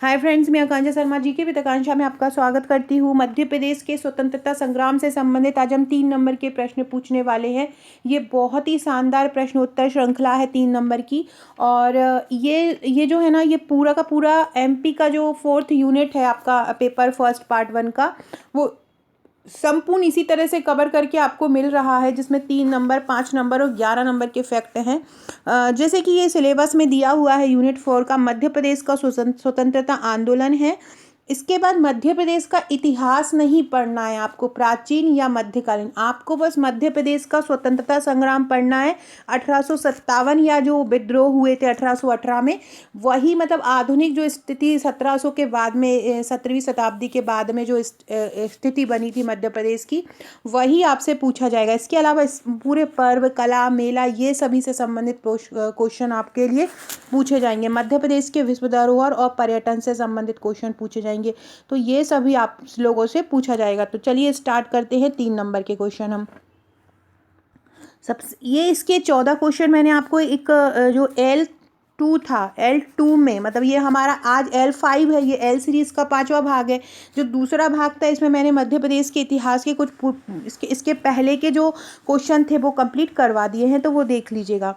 Hi friends, मैं आकांक्षा शर्मा जी के वित्ताकांक्षा में आपका स्वागत करती हूँ। मध्य प्रदेश के स्वतंत्रता संग्राम से संबंधित आज हम 3 नंबर के प्रश्न पूछने वाले हैं। ये बहुत ही शानदार प्रश्नोत्तर श्रृंखला है 3 नंबर की। और ये जो है ना, ये पूरा का पूरा एमपी का जो 4th यूनिट है आपका पेपर फर्स्ट पार्ट 1 का, वो संपूर्ण इसी तरह से कवर करके आपको मिल रहा है, जिसमें 3 नंबर, 5 नंबर और 11 नंबर के फैक्ट हैं। जैसे कि ये सिलेबस में दिया हुआ है, यूनिट 4 का मध्य प्रदेश का स्वतंत्रता आंदोलन है। इसके बाद मध्य प्रदेश का इतिहास नहीं पढ़ना है आपको, प्राचीन या मध्यकालीन, आपको बस मध्य प्रदेश का स्वतंत्रता संग्राम पढ़ना है। 1857 या जो विद्रोह हुए थे 1818 में, वही मतलब आधुनिक जो स्थिति 1700 के बाद में, 17वीं शताब्दी के बाद में जो स्थिति बनी थी मध्य प्रदेश की, वही आपसे पूछा जाएगा। इसके अलावा इस पूरे पर्व, कला, मेला, ये सभी से संबंधित क्वेश्चन आपके लिए पूछे जाएंगे। मध्य प्रदेश के विश्व धरोहर और पर्यटन से संबंधित क्वेश्चन पूछे जाएंगे। तो ये सभी आप लोगों से पूछा जाएगा। तो चलिए स्टार्ट करते हैं 3 नंबर के क्वेश्चन हम। ये इसके 14 क्वेश्चन मैंने आपको एक जो L2 था, L2 में, मतलब ये हमारा आज L5 है, ये L सीरीज का 5वां भाग है। जो दूसरा भाग था, इसमें मैंने मध्य प्रदेश के इतिहास के कुछ इसके पहले के जो क्वेश्चन थे वो कंप्लीट करवा दिए हैं, तो वो देख लीजिएगा।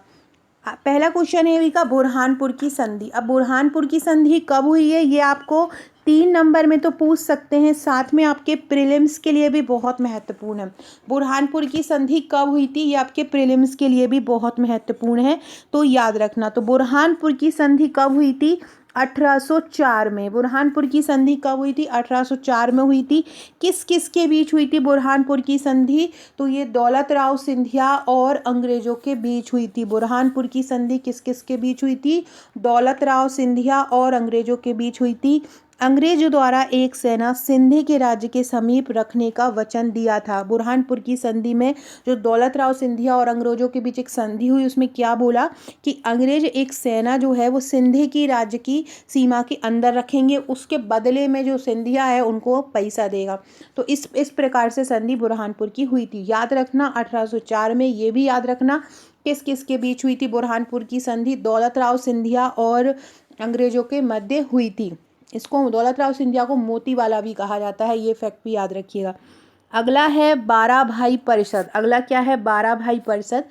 पहला क्वेश्चन है का बुरहानपुर की संधि। अब बुरहानपुर की संधि कब हुई है, ये आपको 3 नंबर में तो पूछ सकते हैं, साथ में आपके प्रीलिम्स के लिए भी बहुत महत्वपूर्ण है। बुरहानपुर की संधि कब हुई थी, ये आपके प्रीलिम्स के लिए भी बहुत महत्वपूर्ण है, तो याद रखना। तो बुरहानपुर की संधि कब हुई थी? 1804 में। बुरहानपुर की संधि कब हुई थी? 1804 में हुई थी। किस किस के बीच हुई थी बुरहानपुर की संधि? तो ये दौलत राव सिंधिया और अंग्रेजों के बीच हुई थी। बुरहानपुर की संधि किस किस के बीच हुई थी? दौलत राव सिंधिया और अंग्रेजों के बीच हुई थी। अंग्रेजों द्वारा एक सेना सिंधी के राज्य के समीप रखने का वचन दिया था। बुरहानपुर की संधि में जो दौलत राव सिंधिया और अंग्रेजों के बीच एक संधि हुई, उसमें क्या बोला कि अंग्रेज एक सेना जो है वो सिंधी की राज्य की सीमा के अंदर रखेंगे, उसके बदले में जो सिंधिया है उनको पैसा देगा। तो इस प्रकार से संधि बुरहानपुर की हुई थी। याद रखना 1804 में। ये भी याद रखना किस किस के बीच हुई थी बुरहानपुर की संधि? दौलत राव सिंधिया और अंग्रेजों के मध्य हुई थी। इसको दौलत राव सिंधिया को मोती वाला भी कहा जाता है, ये फैक्ट भी याद रखिएगा। अगला है 12 भाई परिषद। अगला क्या है? 12 भाई परिषद।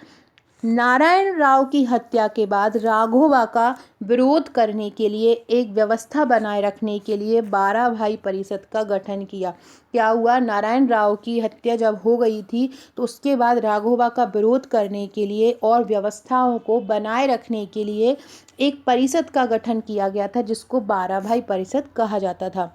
नारायण राव की हत्या के बाद राघोबा का विरोध करने के लिए, एक व्यवस्था बनाए रखने के लिए 12 भाई परिषद का गठन किया। क्या हुआ? नारायण राव की हत्या जब हो गई थी, तो उसके बाद राघोबा का विरोध करने के लिए और व्यवस्थाओं को बनाए रखने के लिए एक परिषद का गठन किया गया था, जिसको 12 भाई परिषद कहा जाता था।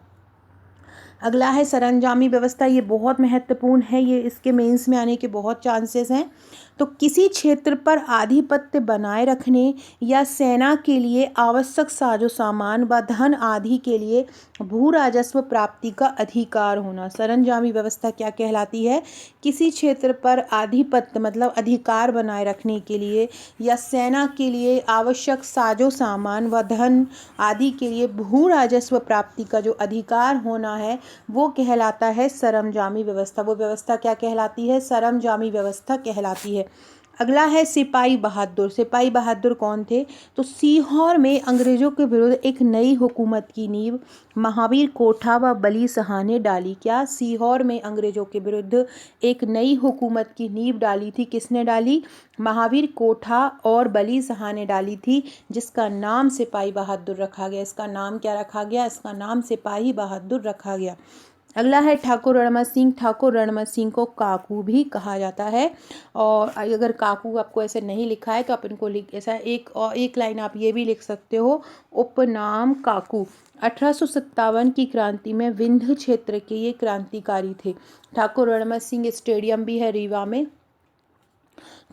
अगला है सरंजामी व्यवस्था। ये बहुत महत्वपूर्ण है, ये इसके मेंस में आने के बहुत चांसेस हैं। तो किसी क्षेत्र पर आधिपत्य बनाए रखने या सेना के लिए आवश्यक साजो सामान व धन आदि के लिए भू राजस्व प्राप्ति का अधिकार होना। सरंजामी व्यवस्था क्या कहलाती है? किसी क्षेत्र पर आधिपत्य मतलब अधिकार बनाए रखने के लिए या सेना के लिए आवश्यक साजो सामान व धन आदि के लिए भू राजस्व प्राप्ति का जो अधिकार होना है, वो कहलाता है सरंजामी व्यवस्था। वो व्यवस्था क्या कहलाती है? सरंजामी व्यवस्था कहलाती है। अगला है सिपाही बहादुर। सिपाही बहादुर कौन थे? तो सीहोर में अंग्रेजों के विरुद्ध एक नई हुकूमत की नींव महावीर कोठा व बली शाह ने डाली। क्या? सीहोर में अंग्रेजों के विरुद्ध एक नई हुकूमत की नींव डाली थी। किसने डाली? महावीर कोठा और बली शाह ने डाली थी, जिसका नाम सिपाही बहादुर रखा गया। इसका नाम क्या रखा गया? इसका नाम सिपाही बहादुर रखा गया। अगला है ठाकुर रणमत सिंह। ठाकुर रणमत सिंह को काकू भी कहा जाता है। और अगर काकू आपको ऐसे नहीं लिखा है तो आप इनको ऐसा एक लाइन आप ये भी लिख सकते हो, उपनाम काकू। 1857 की क्रांति में विंध्य क्षेत्र के ये क्रांतिकारी थे। ठाकुर रणमत सिंह स्टेडियम भी है रीवा में।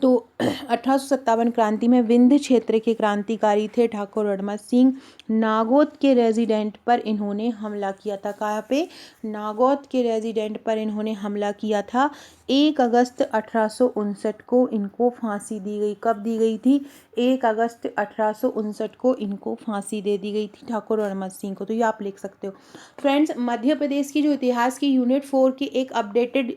तो 1857 क्रांति में विंध्य क्षेत्र के क्रांतिकारी थे ठाकुर रणमत सिंह। नागौद के रेजिडेंट पर इन्होंने हमला किया था। कहाँ पे? नागौद के रेजिडेंट पर इन्होंने हमला किया था। 1 अगस्त 1859 को इनको फांसी दी गई। कब दी गई थी? 1 अगस्त 1859 को इनको फांसी दे दी गई थी ठाकुर रणमत सिंह को। तो ये आप लिख सकते हो। फ्रेंड्स, मध्य प्रदेश की जो इतिहास की यूनिट 4 की एक अपडेटेड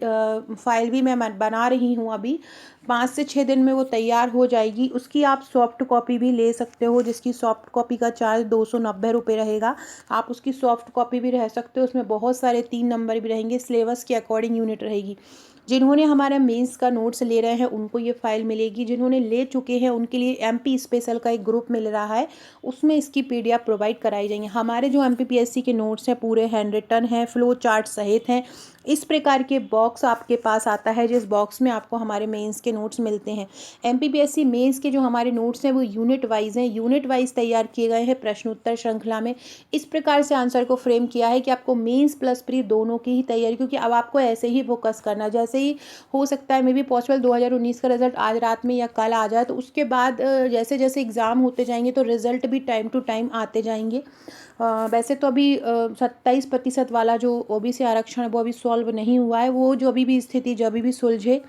फाइल भी मैं बना रही हूँ अभी। 5 से 6 दिन में वो तैयार हो जाएगी। उसकी आप सॉफ्ट कॉपी भी ले सकते हो, जिसकी सॉफ्ट कॉपी का चार्ज 290 रुपये रहेगा। आप उसकी सॉफ्ट कॉपी भी रह सकते हो, उसमें बहुत सारे 3 नंबर भी रहेंगे, सिलेबस के अकॉर्डिंग यूनिट रहेगी। जिन्होंने हमारा मेंस का नोट्स ले रहे हैं उनको ये फाइल मिलेगी, जिन्होंने ले चुके हैं उनके लिए एमपी स्पेशल का एक ग्रुप मिल रहा है, उसमें इसकी पीडीएफ प्रोवाइड कराई जाएंगी। हमारे जो एमपीपीएससी के नोट्स हैं पूरे हैंड रिटन हैं, फ्लो चार्ट सहित हैं। इस प्रकार के बॉक्स आपके पास आता है, जिस बॉक्स में आपको हमारे मेंस के नोट्स मिलते हैं। एमपीपीएससी मेंस के जो हमारे नोट्स हैं वो यूनिट वाइज हैं, यूनिट वाइज तैयार किए गए हैं प्रश्नोत्तर श्रृंखला में। इस प्रकार से आंसर को फ्रेम किया है कि आपको मेंस प्लस प्री दोनों की ही तैयारी, क्योंकि अब आपको ऐसे ही फोकस करना, जैसे ही हो सकता है मे बी पॉसिबल 2019 का रिजल्ट आज रात में या कल आ जाए, तो उसके बाद जैसे जैसे एग्ज़ाम होते जाएंगे तो रिजल्ट भी टाइम टू टाइम आते जाएंगे। वैसे तो अभी 27% वाला जो ओबीसी आरक्षण है वो अभी सॉल्व नहीं हुआ है, वो जो अभी भी स्थिति जब भी सुलझे,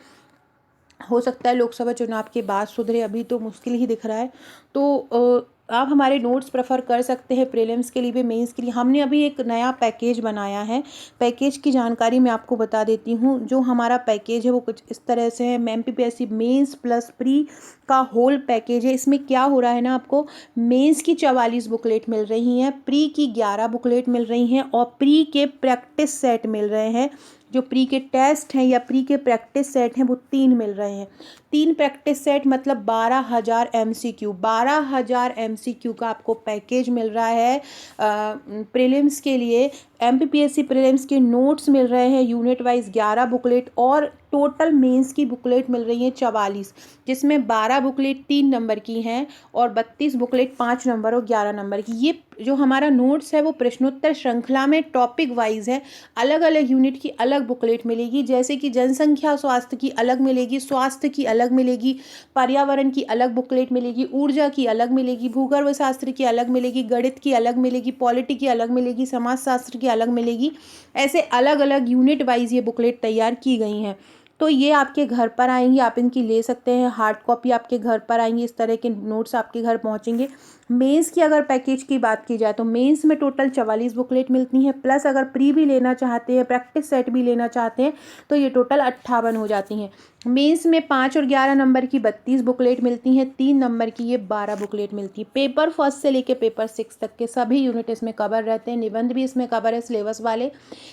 हो सकता है लोकसभा चुनाव के बाद सुधरे, अभी तो मुश्किल ही दिख रहा है। तो आप हमारे नोट्स प्रेफर कर सकते हैं प्रीलिम्स के लिए भी, मेंस के लिए। हमने अभी एक नया पैकेज बनाया है, पैकेज की जानकारी मैं आपको बता देती हूँ। जो हमारा पैकेज है वो कुछ इस तरह से है, एमपीपीएससी मेंस प्लस प्री का होल पैकेज है। इसमें क्या हो रहा है ना, आपको मेंस की 44 बुकलेट मिल रही हैं, प्री की 11 बुकलेट मिल रही हैं और प्री के प्रैक्टिस सेट मिल रहे हैं। जो प्री के टेस्ट हैं या प्री के प्रैक्टिस सेट हैं वो 3 मिल रहे हैं। 3 प्रैक्टिस सेट मतलब 12,000 MCQ, 12,000 MCQ का आपको पैकेज मिल रहा है। प्रीलिम्स के लिए एमपीपीएससी प्रीलिम्स के नोट्स मिल रहे हैं यूनिट वाइज 11 बुकलेट, और टोटल मेंस की बुकलेट मिल रही है 44, जिसमें 12 बुकलेट 3 नंबर की हैं और 32 बुकलेट 5 नंबर और 11 नंबर की। ये जो हमारा नोट्स है वो प्रश्नोत्तर श्रृंखला में टॉपिक वाइज है, अलग अलग यूनिट की अलग बुकलेट मिलेगी। जैसे कि जनसंख्या स्वास्थ्य की अलग मिलेगी, स्वास्थ्य की अलग मिलेगी, पर्यावरण की अलग बुकलेट मिलेगी, ऊर्जा की अलग मिलेगी, भूगर्भ शास्त्र की अलग मिलेगी, गणित की अलग मिलेगी, पॉलिटी की अलग मिलेगी, समाज शास्त्र की अलग मिलेगी। ऐसे अलग अलग यूनिट वाइज ये बुकलेट तैयार की गई हैं। तो ये आपके घर पर आएंगी, आप इनकी ले सकते हैं, हार्ड कॉपी आपके घर पर आएंगी, इस तरह के नोट्स आपके घर पहुंचेंगे। मेंस की अगर पैकेज की बात की जाए तो मेंस में टोटल 44 बुकलेट मिलती हैं, प्लस अगर प्री भी लेना चाहते हैं, प्रैक्टिस सेट भी लेना चाहते हैं तो ये टोटल 58 हो जाती हैं। मेंस में 5 और 11 नंबर की 32 बुकलेट मिलती हैं, 3 नंबर की ये 12 बुकलेट मिलती है। पेपर फर्स्ट से लेके पेपर 6 तक के सभी यूनिट इसमें कवर रहते हैं, निबंध भी इसमें कवर है सिलेबस वाले।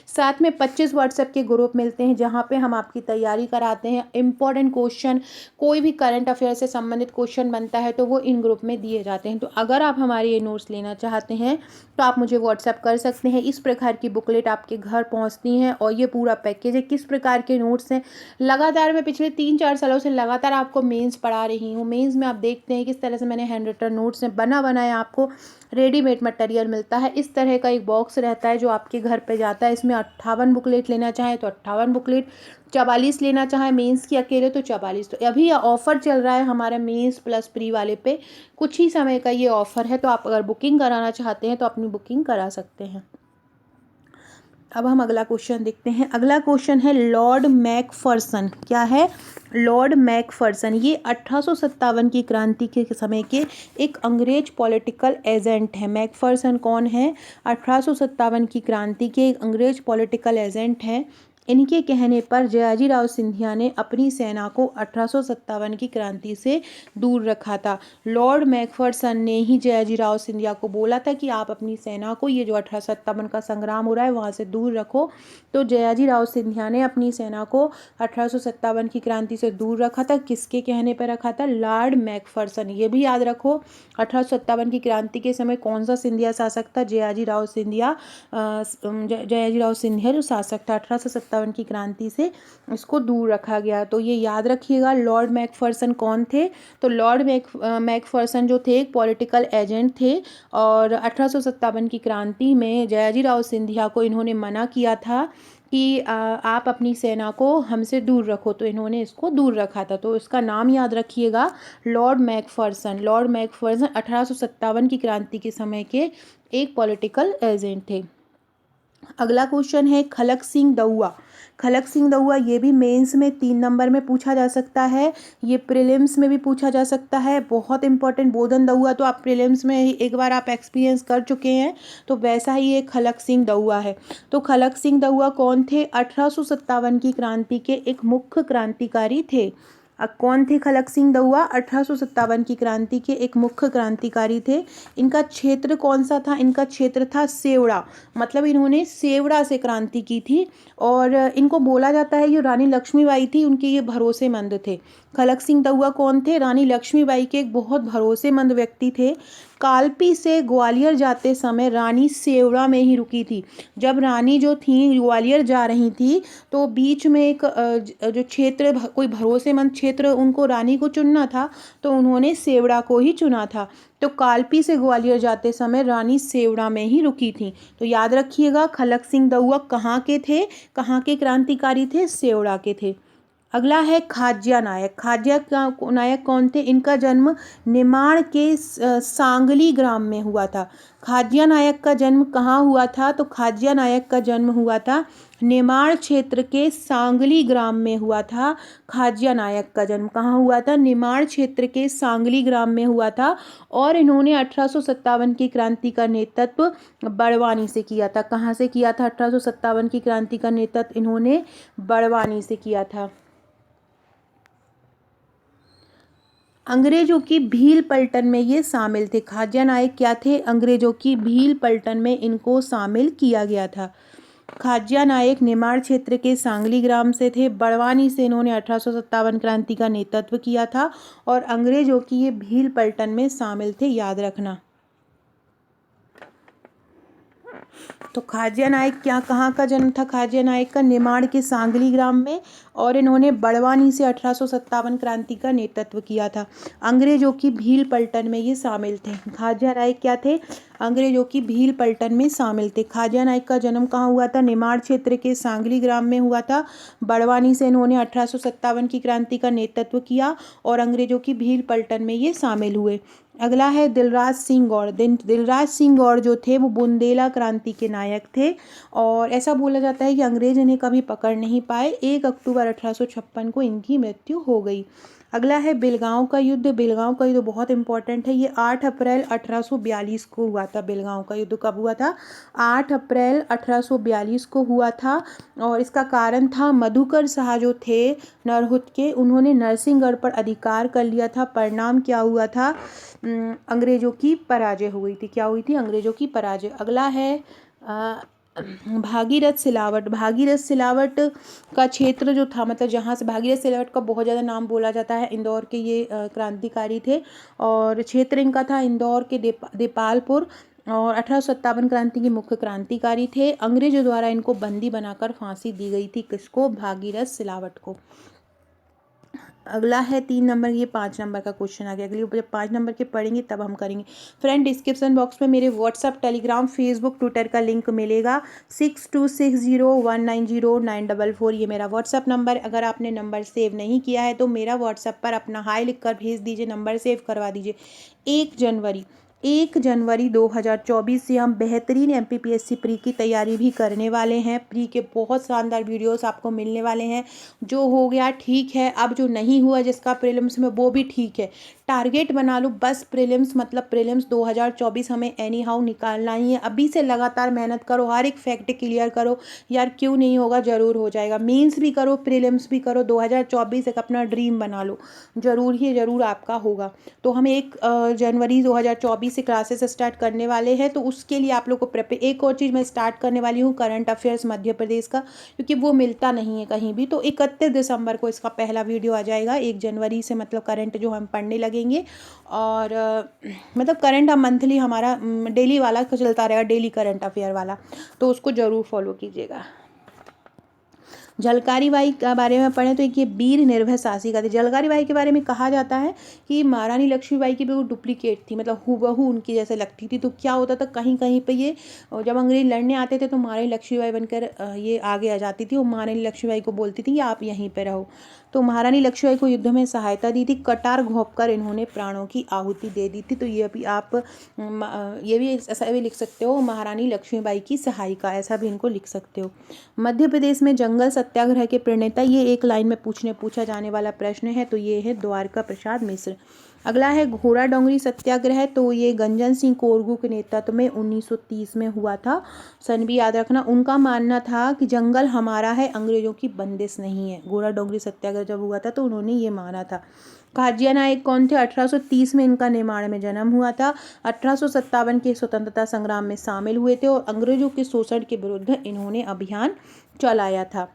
साथ में 25 व्हाट्सएप के ग्रुप मिलते हैं जहाँ पे हम आपकी तैयारी कराते हैं। इंपॉर्टेंट क्वेश्चन, कोई भी करंट अफेयर से संबंधित क्वेश्चन बनता है तो वो इन ग्रुप में दिए जाते हैं। तो अगर आप हमारे ये नोट्स लेना चाहते हैं तो आप मुझे व्हाट्सएप कर सकते हैं। इस प्रकार की बुकलेट आपके घर पहुँचती हैं और ये पूरा पैकेज है। किस प्रकार के नोट्स हैं, लगातार मैं पिछले 3-4 सालों से लगातार आपको मेंस पढ़ा रही हूँ। मेंस में आप देखते हैं किस तरह से मैंने हैंड रिटन नोट्स में बना बनाया आपको रेडीमेड मटेरियल मिलता है। इस तरह का एक बॉक्स रहता है जो आपके घर पे जाता है। इसमें 58 बुकलेट लेना चाहें तो 58 बुकलेट, 44 लेना चाहें मेंस की अकेले तो 44। तो अभी यह ऑफ़र चल रहा है हमारे मेंस प्लस प्री वाले पे, कुछ ही समय का ये ऑफ़र है। तो आप अगर बुकिंग कराना चाहते हैं तो अपनी बुकिंग करा सकते हैं। अब हम अगला क्वेश्चन देखते हैं। अगला क्वेश्चन है लॉर्ड मैकफर्सन। क्या है? लॉर्ड मैकफर्सन ये 1857 की क्रांति के समय के एक अंग्रेज पॉलिटिकल एजेंट हैं। मैकफर्सन कौन है? 1857 की क्रांति के एक अंग्रेज पॉलिटिकल एजेंट हैं। इनके कहने पर जयाजीराव सिंधिया ने अपनी सेना को 1857 की क्रांति से दूर रखा था। लॉर्ड मैकफर्सन ने ही जयाजीराव सिंधिया को बोला था कि आप अपनी सेना को ये जो 1857 का संग्राम हो रहा है वहाँ से दूर रखो। तो जयाजीराव सिंधिया ने अपनी सेना को 1857 की क्रांति से दूर रखा था। किसके कहने पर रखा था? Lord Macpherson. ये भी याद रखो, 1857 की क्रांति के समय कौन सा सिंधिया शासक था? जयाजीराव सिंधिया। जयाजीराव सिंधिया जो शासक था 1857 की क्रांति से इसको दूर रखा गया। तो ये याद रखिएगा लॉर्ड मैकफर्सन कौन थे। तो लॉर्ड मैकफर्सन जो थे एक पॉलिटिकल एजेंट थे और 1857 की क्रांति में जयाजीराव सिंधिया को इन्होंने मना किया था कि आप अपनी सेना को हमसे दूर रखो, तो इन्होंने इसको दूर रखा था। तो इसका नाम याद रखिएगा लॉर्ड मैकफर्सन। लॉर्ड मैकफर्सन 1857 की क्रांति के समय के एक पॉलिटिकल एजेंट थे। अगला क्वेश्चन है खलक सिंह दउआ। खलक सिंह दउआ ये भी मेंस में 3 नंबर में पूछा जा सकता है, ये प्रीलिम्स में भी पूछा जा सकता है। बहुत इंपॉर्टेंट। बोधन दउआ तो आप प्रीलिम्स में एक बार आप एक्सपीरियंस कर चुके हैं, तो वैसा ही एक खलक सिंह दउआ है। तो खलक सिंह दउआ कौन थे? 1857 की क्रांति के एक मुख्य क्रांतिकारी थे। कौन थे खलक सिंह दहुआ? 1857 की क्रांति के एक मुख्य क्रांतिकारी थे। इनका क्षेत्र कौन सा था? इनका क्षेत्र था सेवड़ा, मतलब इन्होंने सेवड़ा से क्रांति की थी। और इनको बोला जाता है ये रानी लक्ष्मीबाई थी, उनके ये भरोसेमंद थे। खलक सिंह दहुआ कौन थे? रानी लक्ष्मीबाई के एक बहुत भरोसेमंद व्यक्ति थे। कालपी से ग्वालियर जाते समय रानी सेवड़ा में ही रुकी थी। जब रानी जो थी ग्वालियर जा रही थी तो बीच में एक जो क्षेत्र कोई भरोसेमंद क्षेत्र उनको रानी को चुनना था, तो उन्होंने सेवड़ा को ही चुना था। तो कालपी से ग्वालियर जाते समय रानी सेवड़ा में ही रुकी थी। तो याद रखिएगा, खलक सिंह दहुआ कहाँ के थे, कहाँ के क्रांतिकारी थे? सेवड़ा के थे। अगला है खाज्या नायक। नायक कौन थे? इनका जन्म निमाड़ के सांगली ग्राम में हुआ था। खाज्या नायक का जन्म कहाँ हुआ था? तो खाज्या नायक का जन्म हुआ था निमाड़ क्षेत्र के सांगली ग्राम में हुआ था। खाज्या नायक का जन्म कहाँ हुआ था? निमाड़ क्षेत्र के सांगली ग्राम में हुआ था। और इन्होंने 1857 की क्रांति का नेतृत्व बड़वानी से किया था। कहाँ से किया था 1857 की क्रांति का नेतृत्व? इन्होंने बड़वानी से किया था। अंग्रेजों की भील पलटन में ये शामिल थे। खाज्या नायक क्या थे? अंग्रेजों की भील पलटन में इनको शामिल किया गया था। खाज्या नायक निमाड़ क्षेत्र के सांगली ग्राम से थे। बड़वानी से इन्होंने 1857 क्रांति का नेतृत्व किया था और अंग्रेजों की ये भील पलटन में शामिल थे, याद रखना। तो खाज्या नायक क्या कहाँ का जन्म था? खाज्या नायक का निमाड़ के सांगली ग्राम में, और इन्होंने बड़वानी से 1857 क्रांति का नेतृत्व किया था। अंग्रेजों की भील पलटन में ये शामिल थे। खाज्या नायक क्या थे? अंग्रेजों की भील पलटन में शामिल थे। खाज्या नायक का जन्म कहाँ हुआ था? निमाड़ क्षेत्र के सांगली ग्राम में हुआ था। बड़वानी से इन्होंने 1857 की क्रांति का नेतृत्व किया और अंग्रेजों की भील पलटन में ये शामिल हुए। अगला है दिलराज सिंह गौड़। दिलराज सिंह गौड़ जो थे वो बुंदेला क्रांति के नायक थे और ऐसा बोला जाता है कि अंग्रेज इन्हें कभी पकड़ नहीं पाए। 1 अक्टूबर 1856 को इनकी मृत्यु हो गई। अगला है बेलगांव का युद्ध। बेलगांव का युद्ध बहुत इंपॉर्टेंट है। ये 8 अप्रैल 1842 को हुआ था। बेलगांव का युद्ध कब हुआ था? 8 अप्रैल 1842 को हुआ था और इसका कारण था मधुकर शाह जो थे नरहुत के, उन्होंने नरसिंहगढ़ पर अधिकार कर लिया था। परिणाम क्या हुआ था? अंग्रेजों की पराजय हो गई थी। क्या हुई थी? अंग्रेजों की पराजय। अगला है भागीरथ सिलावट। भागीरथ सिलावट का क्षेत्र जो था, मतलब जहाँ से भागीरथ सिलावट का बहुत ज़्यादा नाम बोला जाता है, इंदौर के ये क्रांतिकारी थे और क्षेत्र इनका था इंदौर के देपालपुर और 1857 क्रांति के मुख्य क्रांतिकारी थे। अंग्रेजों द्वारा इनको बंदी बनाकर फांसी दी गई थी। किसको? भागीरथ सिलावट को। अगला है 3 नंबर, ये 5 नंबर का क्वेश्चन आ गया। अगली जब 5 नंबर के पढ़ेंगे तब हम करेंगे। फ्रेंड, डिस्क्रिप्शन बॉक्स में मेरे व्हाट्सअप, टेलीग्राम, फेसबुक, ट्विटर का लिंक मिलेगा। 6260190944 ये मेरा व्हाट्सअप नंबर। अगर आपने नंबर सेव नहीं किया है तो मेरा व्हाट्सअप पर अपना हाई लिखकर भेज दीजिए, नंबर सेव करवा दीजिए। 1 जनवरी 2024 से हम बेहतरीन MPPSC प्री की तैयारी भी करने वाले हैं। प्री के बहुत शानदार वीडियोस आपको मिलने वाले हैं। जो हो गया ठीक है, अब जो नहीं हुआ जिसका प्रीलिम्स में वो भी ठीक है। टारगेट बना लो बस प्रीलिम्स, मतलब प्रीलिम्स 2024 हमें एनी हाउ निकालना ही है। अभी से लगातार मेहनत करो, हर एक फैक्ट क्लियर करो यार, क्यों नहीं होगा, ज़रूर हो जाएगा। मेंस भी करो, प्रीलिम्स भी करो। 2024 एक अपना ड्रीम बना लो, ज़रूर ही ज़रूर आपका होगा। तो हम 1 जनवरी 2024 से क्लासेस स्टार्ट करने वाले हैं, तो उसके लिए आप लोग को एक और चीज़ मैं स्टार्ट करने वाली हूँ, करंट अफेयर्स मध्य प्रदेश का, क्योंकि वो मिलता नहीं है कहीं भी। तो 31 दिसंबर को इसका पहला वीडियो आ जाएगा। 1 जनवरी से मतलब करंट जो हम पढ़ने लगेंगे और मतलब करंट मंथली हमारा डेली वाला चलता रहेगा, डेली करंट अफेयर वाला, तो उसको ज़रूर फॉलो कीजिएगा। झलकारी बाई के बारे में पढ़ें तो ये वीर निर्भय शासिका थी। झलकारी बाई के बारे में कहा जाता है कि महारानी लक्ष्मीबाई की भी वो डुप्लीकेट थी, मतलब हूबहू उनकी जैसे लगती थी। तो क्या होता था, कहीं कहीं पे ये जब अंग्रेज लड़ने आते थे तो महारानी लक्ष्मीबाई बनकर ये आगे आ जाती थी और महारानी लक्ष्मीबाई को बोलती थी कि आप यहीं पर रहो। तो महारानी लक्ष्मीबाई को युद्ध में सहायता दी थी। कटार घोंपकर इन्होंने प्राणों की आहुति दे दी थी। तो ये भी आप ये भी ऐसा भी लिख सकते हो, महारानी लक्ष्मीबाई की सहायिका, ऐसा भी इनको लिख सकते हो। मध्य प्रदेश में जंगल सत्याग्रह के प्रणेता, ये एक लाइन में पूछा जाने वाला प्रश्न है, तो ये है द्वारका प्रसाद मिश्र। अगला है घोड़ा डोंगरी सत्याग्रह, तो ये गंजन सिंह कोरगू के नेतृत्व में 1930 में हुआ था। सन भी याद रखना। उनका मानना था कि जंगल हमारा है, अंग्रेजों की बंदिश नहीं है। घोड़ा डोंगरी सत्याग्रह जब हुआ था तो उन्होंने ये माना था। काजिया नायक कौन थे? 1830 में इनका निमाड़ में जन्म हुआ था। 1857 के स्वतंत्रता संग्राम में शामिल हुए थे और अंग्रेजों के शोषण के विरुद्ध इन्होंने अभियान चलाया था।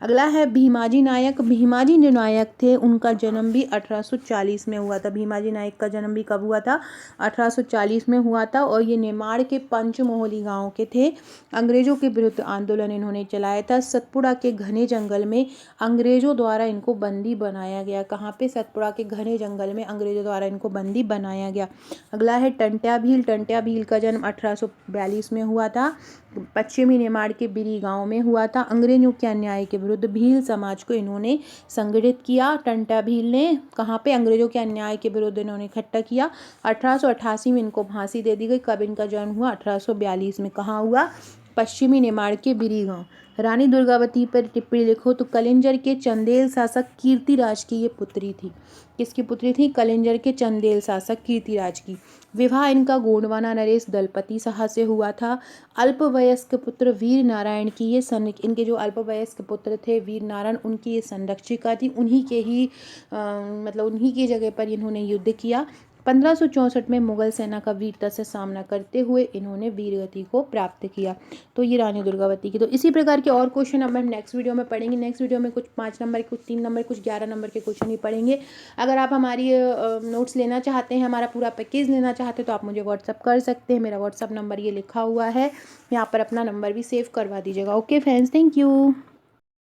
अगला है भीमाजी नायक। भीमाजी जो नायक थे उनका जन्म भी 1840 में हुआ था। भीमाजी नायक का जन्म भी कब हुआ था? 1840 में हुआ था और ये निमाड़ के पंचमोहली गांव के थे। अंग्रेजों के विरुद्ध आंदोलन इन्होंने चलाया था। सतपुड़ा के घने जंगल में अंग्रेजों द्वारा इनको बंदी बनाया गया। कहाँ पे? सतपुड़ा के घने जंगल में अंग्रेजों द्वारा इनको बंदी बनाया गया। अगला है टंट्या भील। टंट्या भील का जन्म 1842 में हुआ था। पश्चिमी निमाड़ के बिरी गांव में हुआ था। अंग्रेजों के अन्याय के विरुद्ध भील समाज को इन्होंने संगठित किया। टंट्या भील ने कहाँ पे? अंग्रेजों के अन्याय के विरुद्ध इन्होंने इकट्ठा किया। 1888 में इनको फांसी दे दी गई। कब इनका जन्म हुआ? 1842 में। कहाँ हुआ? पश्चिमी निमाड़ के बिरी गांव। रानी दुर्गावती पर टिप्पणी लिखो, तो कलिंजर के चंदेल शासक कीर्तिराज की ये पुत्री थी। किसकी पुत्री थी? कलिंजर के चंदेल शासक कीर्तिराज की। विवाह इनका गोंडवाना नरेश दलपति शाह से हुआ था। अल्पवयस्क पुत्र वीर नारायण की ये इनके जो अल्पवयस्क पुत्र थे वीर नारायण, उनकी ये संरक्षिका थी। उन्हीं के ही मतलब उन्हीं की जगह पर इन्होंने युद्ध किया। 1564 में मुगल सेना का वीरता से सामना करते हुए इन्होंने वीरगति को प्राप्त किया। तो ये रानी दुर्गावती की। तो इसी प्रकार के और क्वेश्चन अब हम नेक्स्ट वीडियो में पढ़ेंगे। नेक्स्ट वीडियो में कुछ 5 नंबर, कुछ 3 नंबर, कुछ 11 नंबर के क्वेश्चन ही पढ़ेंगे। अगर आप हमारी नोट्स लेना चाहते हैं, हमारा पूरा पैकेज लेना चाहते हैं, तो आप मुझे व्हाट्सअप कर सकते हैं। मेरा व्हाट्सअप नंबर ये लिखा हुआ है, यहाँ पर अपना नंबर भी सेव करवा दीजिएगा। Okay friends, thank you.